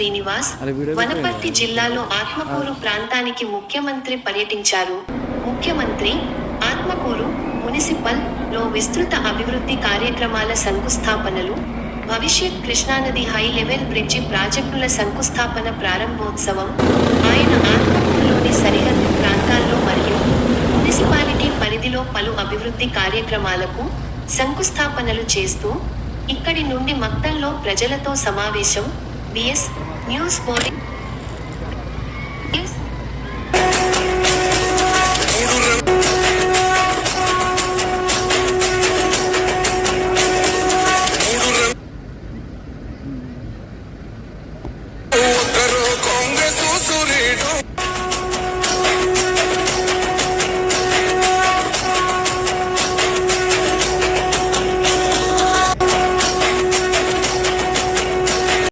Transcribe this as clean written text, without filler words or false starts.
శ్రీనివాస్ వనపర్తి జిల్లాలో ఆత్మకూరు ప్రాంతానికి ముఖ్యమంత్రి పర్యటించారు. ముఖ్యమంత్రి ఆత్మకూరు మునిసిపల్ లో విస్తృత అభివృద్ధి కార్యక్రమాల శంకుస్థాపనలు, భవిష్యత్ కృష్ణానది హై లెవెల్ బ్రిడ్జి ప్రాజెక్టుల శంకుస్థాపన ప్రారంభోత్సవం, ఆయన ఆత్మకూరులోని సరిహద్దు ప్రాంతాల్లో మరియు మునిసిపాలిటీ పరిధిలో పలు అభివృద్ధి కార్యక్రమాలకు శంకుస్థాపనలు చేస్తూ ఇక్కడి నుండి మక్తల్లో ప్రజలతో సమావేశం. BS news boarding.